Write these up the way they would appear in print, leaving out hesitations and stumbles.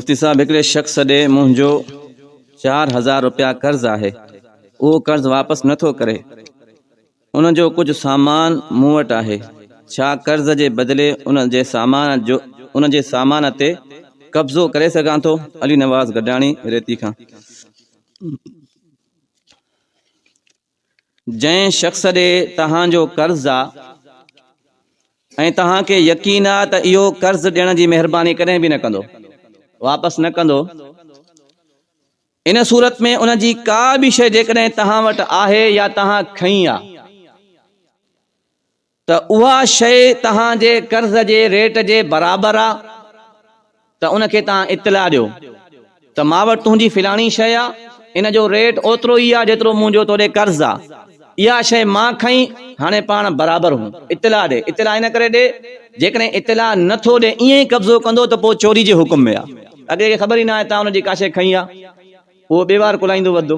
मुफ्ती साहब हिकिड़े शख़्स ॾे मुंहिंजो 4000 रुपया कर्ज़ आहे, उहो कर्ज़ वापसि नथो करे, उन जो कुझु सामान मूं वटि आहे, छा कर्ज़ जे बदिले उन जे सामान ते कब्ज़ो करे सघां थो? अली नवाज़ गडाणी रेती खां। जंहिं शख़्स ॾे तव्हांजो कर्ज़ आहे ऐं तव्हांखे यकीन आहे त इहो कर्ज़ ॾियण जी महिरबानी कॾहिं बि न कंदो, वापसि न कंदो, इन सूरत में उन जी का बि शइ जेकॾहिं तव्हां वटि आहे या तव्हां खई आहे त उहा शइ तव्हांजे कर्ज़ जे रेट जे बराबरि आहे त उनखे तव्हां इतला ॾियो त मां वटि तुंहिंजी फिलाणी शइ आहे, इन जो रेट ओतिरो ई आहे जेतिरो मुंहिंजो तोॾे कर्ज़ आहे, इहा शइ मां खई, हाणे पाण बराबरि हूं, इतला ॾे। इतला इन करे ॾे, जेकॾहिं इतला नथो ॾे ईअं ई कब्ज़ो कंदो त पोइ चोरी जे हुकुम में आहे। अॻे खे ख़बर ई न आहे तव्हां हुनजी का शइ खई आहे, उहो ॿिए वार कुलाईंदो वधो।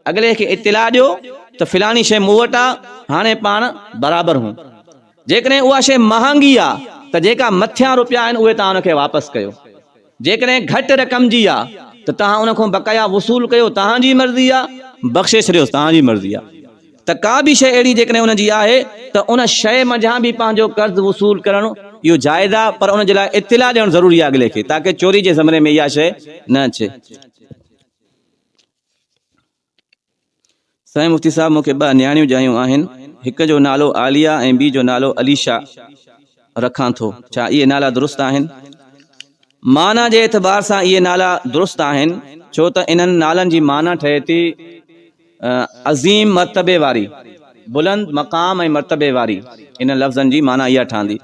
अॻिले खे इतला ॾियो त फिलाणी शइ मूं वटि आहे, हाणे पाण बराबरि हूं। जेकॾहिं उहा शइ महांगी आहे त जेका मथियां रुपया आहिनि उहे तव्हां हुनखे वापसि कयो। जेकॾहिं घटि रक़म जी आहे त तव्हां उन खां बक़ाया वसूल कयो, तव्हांजी मर्ज़ी आहे, बख़्शे छॾियोसि, तव्हांजी मर्ज़ी आहे। त का बि शइ अहिड़ी जेकॾहिं उनजी आहे त उन शइ मंझां बि पंहिंजो कर्ज़ वसूल करणु इहो जाइज़ आहे, पर उन जे लाइ इतला ॾियणु ज़रूरी आहे अॻिले खे, ताकी चोरी जे ज़मरे में इहा शइ न अचे। साईं मुफ्ती साहब, मूंखे 2 नियाणियूं ॼायूं आहिनि, हिक जो नालो आलिया ऐं ॿी जो नालो अलीशा रखां थो, छा इहे नाला दुरुस्त आहिनि? माना जे एतबार सां इहे नाला दुरुस्त आहिनि, छो त इन्हनि नालनि जी माना ठहे थी अज़ीम मर्तबे वारी, बुलंद मक़ाम ऐं मर्तबे वारी, इन लफ़्ज़नि जी माना इहा ठहंदी।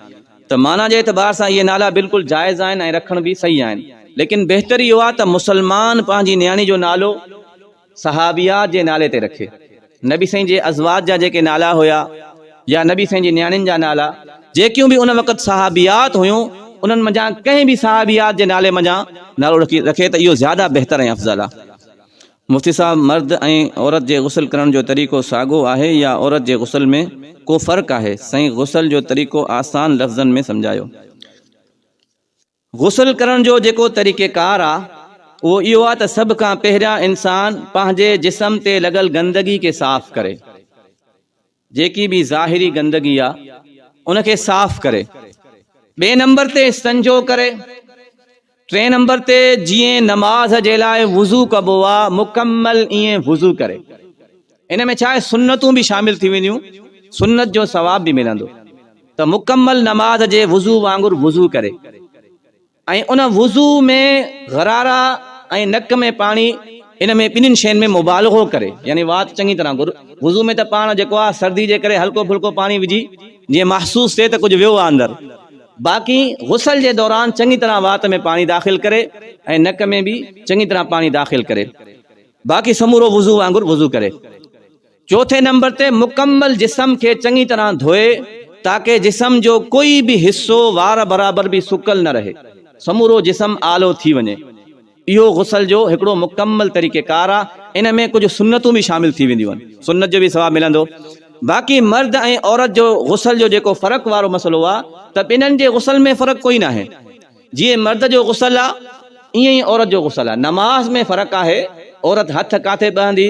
त माना जे एतबार सां इहे नाला बिल्कुलु जाइज़ आहिनि ऐं रखण बि सही आहिनि, लेकिन बहितर इहो आहे त मुसलमान पंहिंजी नियाणी जो नालो सहाबियात जे नाले ते रखे। नबी साईं जे अज़वाज जा जेके नाला हुया या नबी साईं जी नियाणियुनि जा नाला जेकियूं बि उन वक़्तु सहाबियात हुयूं, उन्हनि मंझां कंहिं बि सहाबियात जे नाले मंझां नालो रखे त इहो ज़्यादा बहितर ऐं अफ़ज़ल आहे। मुफ्ती साहब, मर्द ऐं औरत जे गुस्ल करण जो तरीक़ो साॻियो आहे या औरत जे गुस्ल में को फ़र्क़ु आहे? साईं, गुस्ल जो तरीक़ो आसान लफ़्ज़नि में सम्झायो। गुस्ल करण जो जेको तरीक़ेकार आहे उहो इहो आहे त सभ खां पहिरियां इंसान पंहिंजे जिस्म ते लॻल गंदगी खे साफ़ करे, जेकी बि ज़ाहिरी गंदगी आहे उनखे साफ़ करे। 2 नंबर ते संजो करे। 3 नंबर ते जीअं नमाज़ जे लाइ वुज़ू कबो आहे मुकम्मल ईअं वुज़ू करे। इन में छा आहे, सुन्नतूं बि शामिल थी वेंदियूं, सुन्नत जो सवाब बि मिलंदो। त मुकम्मल नमाज़ जे वुज़ू वांगुरु वुज़ू करे ऐं उन वुज़ू में गरारा ऐं नक में पाणी, इन में 2 शयुनि में मुबालगो करे, यानी वात चङी तरह घुर। वुज़ू में त पाण जेको आहे सर्दी जे करे हल्को फुल्को पाणी विझी जीअं महसूस थिए त कुझु वियो आहे अंदरि, बाक़ी गुस्ल जे दौरान चङी तरह वात में पाणी दाख़िल करे ऐं नक में बि चङी तरह पाणी दाख़िल करे, बाक़ी समूरो वुज़ू वांगुरु वुज़ू करे। 4थे नंबर ते मुकम्मल जिस्म खे चङी तरह धोए ताकि जिस्म जो कोई बि हिस्सो वार बराबरि बि सुकल न रहे, समूरो जिस्म आलो थी वञे। इहो गुस्ल जो हिकिड़ो मुकम्मल तरीक़ेकार आहे। इन में कुझु सुन्नतूं बि शामिल थी वेंदियूं आहिनि, सुन्नत जो बि सवाब मिलंदो। बाक़ी मर्द ऐं औरत जो गुस्ल जो जेको फ़र्क़ु वारो मसलो आहे त ॿिन्हिनि जे गुस्ल में फ़र्क़ु कोई न आहे। जीअं मर्द जो गुस्ल आहे ईअं ई औरत जो गुस्ल आहे। नमाज़ में फ़र्क़ु आहे, औरत हथ काथे ॿहंदी,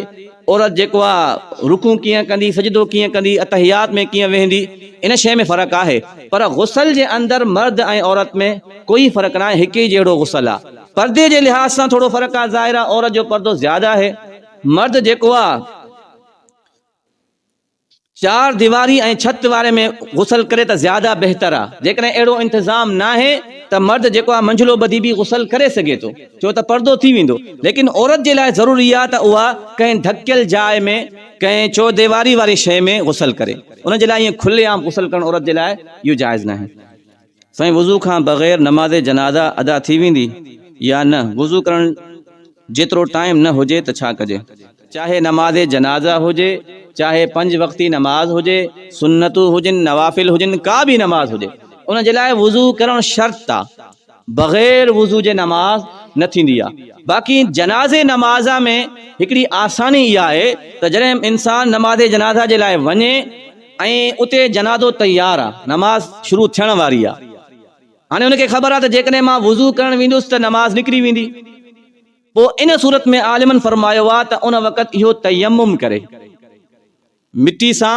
औरत जेको आहे रुकू कीअं कंदी, सजदो कीअं कंदी, अतहियात में कीअं वेहंदी, इन शइ में फ़र्क़ु आहे। पर गुस्ल जे अंदरि मर्द ऐं औरत में कोई फ़र्क़ु न आहे, हिकु ई जहिड़ो गुस्ल आहे। पर्दे जे लिहाज़ सां थोरो फ़र्क़ु आहे, ज़ाहिर आहे औरत जो पर्दो ज़्यादा आहे। मर्द जेको आहे 4 दीवारी ऐं छत वारे में गुस्ल करे त ज़्यादा बहितर आहे। जेकॾहिं अहिड़ो इंतज़ाम न आहे त मर्द जेको आहे मंझलो ॿधी बि गुस्ल करे सघे थो, छो त पर्दो थी वेंदो। लेकिन औरत जे लाइ ज़रूरी आहे त उहा कंहिं ढकियल जाइ में, कंहिं चौदीवारी वारी शइ में गुस्ल करे। उन जे लाइ ईअं खुलेआम गुस्ल करणु औरत जे लाइ इहो जाइज़ न आहे। साईं, वुज़ू खां बग़ैर नमाज़ जनाज़ा अदा थी वेंदी या न? वुज़ू करण जेतिरो टाइम न हुजे त छा कजे? चाहे नमाज़ जनाज़ा हुजे, चाहे 5 वक़्ती नमाज हुजे, सुन्नतूं हुजनि, नवाफ़िल हुजनि, का बि नमाज हुजे, उन जे लाइ वुज़ू करणु शर्त आहे। बग़ैर वुज़ू जे नमाज न थींदी आहे। बाक़ी जनाज़े नमाज़ा में हिकिड़ी आसानी इहा आहे त जॾहिं इंसान नमाज़ जनाज़ा जे लाइ वञे ऐं उते जनाज़ो तयारु आहे, नमाज़ शुरू थियण वारी आहे, हाणे उनखे ख़बर आहे त जेकॾहिं मां वुज़ू करणु वेंदुसि त नमाज़ निकिरी वेंदी। पोइ इन सूरत में आलिमनि फरमायो आहे त उन वक़्तु इहो तयम्मुम करे, मिटी सां,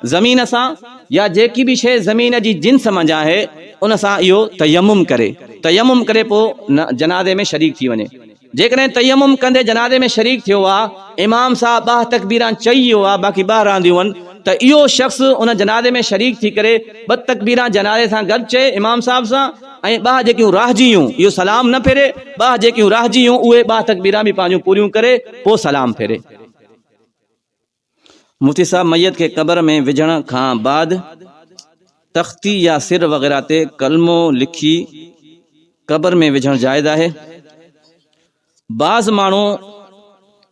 ज़मीन सां, या जेकी बि शइ ज़मीन जी जिन्स मंझि आहे उन सां इहो तयम्मुम करे पोइ जनाज़े में शरीक थी वञे। जेकॾहिं तयम्मुम कंदे जनाज़े में शरीक थियो आहे, इमाम साहब 2 तकबीरां चई वियो आहे, बाक़ी 2 रहंदियूं आहिनि, त इहो शख़्स उन जनाज़े में शरीक थी करे 2 तकबीरां जनाज़े सां गॾु चए इमाम साहब सां, ऐं 2 जेकियूं रहिजियूं इहो सलाम न फेरे, 2 जेकियूं रहिजियूं उहे 2 तकबीरां बि पंहिंजूं पूरियूं करे पोइ सलाम फेरे। मुफ्ती साहब मैयत खे क़बर में विझण खां बाद तख़्ती या सिर वग़ैरह ते कलमो लिखी क़बर में विझण जाइज़ आहे? बाज़ माण्हू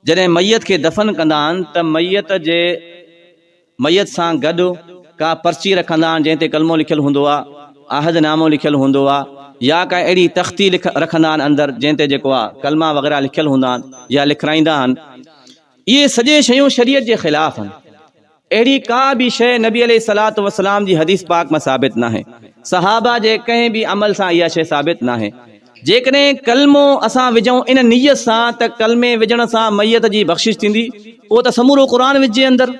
जॾहिं मैयत खे दफ़न कंदा आहिनि त मैयत सां गॾु का पर्ची रखंदा आहिनि जंहिं ते कलमो लिखियलु हूंदो आहे, आहदनामो लिखियलु हूंदो आहे, या का अहिड़ी तख़्ती रखंदा आहिनि अंदरि जंहिं ते जेको आहे कलमा वग़ैरह लिखियलु हूंदा आहिनि या लिखाईंदा आहिनि। इहे सॼे शयूं शरीयत जे ख़िलाफ़ आहिनि। अहिड़ी का बि शइ नबी अलैहिस्सलातु वस्सलाम जी हदीस पाक में साबित न आहे, सहाबा जे कंहिं बि अमल सां इहा शइ साबित न आहे। जेकॾहिं कलमो असां विझूं इन नियत सां त कलमे विझण सां मैयत जी बख़्शिश थींदी, पोइ त समूरो क़ुरान विझे अंदरि,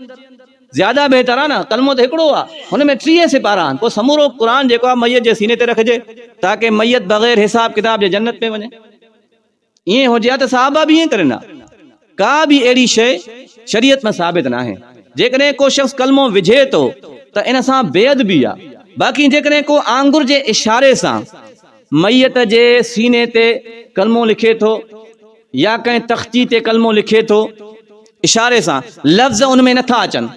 ज़्यादा बहितर आहे न। कलमो त हिकिड़ो आहे, हुन में 30 सिपारा आहिनि, पोइ समूरो क़ुरान जेको आहे मैयत जे सीने ते रखिजे ताकी मैयत बग़ैर हिसाब किताब जे जन्नत में वञे। ईअं हुजे हा त सहाबा बि ईअं करनि। का बि अहिड़ी शइ शरीयत में साबित न आहे। जेकॾहिं को शख़्स कलमो विझे थो त इन सां बेअदबी आहे। बाक़ी जेकॾहिं को आंगुर जे इशारे सां मैयत जे सीने ते कलमो लिखे थो या कंहिं तख़्ती ते कलमो लिखे थो इशारे सां, लफ़्ज़ उन में नथा अचनि,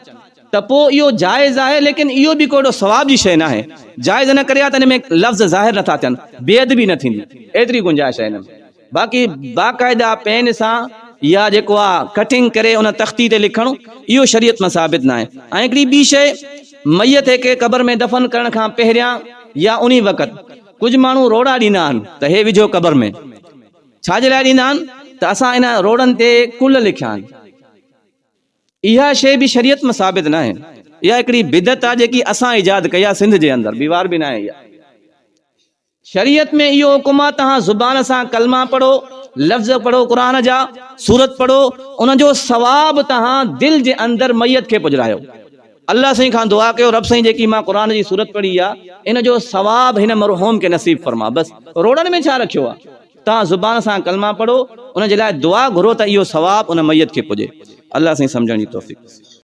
त पोइ इहो जाइज़ आहे, लेकिन इहो बि कोई सवाब जी शइ न आहे। जाइज़ न करे आहे त हिन में लफ़्ज़ ज़ाहिर नथा थियनि, बेअदबी न थींदी, एतिरी गुंजाइश आहे हिन में। बाक़ी बाक़ाइदा पेन सां या जेको आहे कटिंग करे उन तख़्ती ते लिखणु, इहो शरीयत में साबित न आहे। ऐं हिकिड़ी ॿी शइ, मैयत खे क़बर में दफ़न करण खां पहिरियां या उन वक़्तु कुझु माण्हू रोड़ा ॾींदा आहिनि त हे विझो क़बर में। छाजे लाइ ॾींदा आहिनि? त असां इन रोड़नि ते कुल लिखिया आहिनि। इहा शइ बि शरीयत में साबित न आहे। इहा हिकिड़ी बिदत आहे जेकी असां ईजाद कई आहे सिंध जे अंदरि, बीवार बि न आहे। इहा शरीयत में इहो हुकुम आहे तव्हां ज़ुबान सां कलमा पढ़ो, लफ़्ज़ पढ़ो क़ुरान जा, सूरत पढ़ो, उन जो सवाब तव्हां दिलि जे अंदरि मैयत खे पुॼरायो। अल्लाह साईं खां दुआ कयो, रब साईं जेकी मां क़ुरान जी सूरत पढ़ी आहे इन जो सवाब हिन मरहूम खे नसीब फरमा। बसि रोड़नि में छा रखियो आहे? तव्हां ज़ुबान सां कलमा पढ़ो, उन जे लाइ दुआ घुरो त इहो सवाब उन मैयत खे पुॼे। अल्लाह साईं सम्झण जी तौफ़ीक़।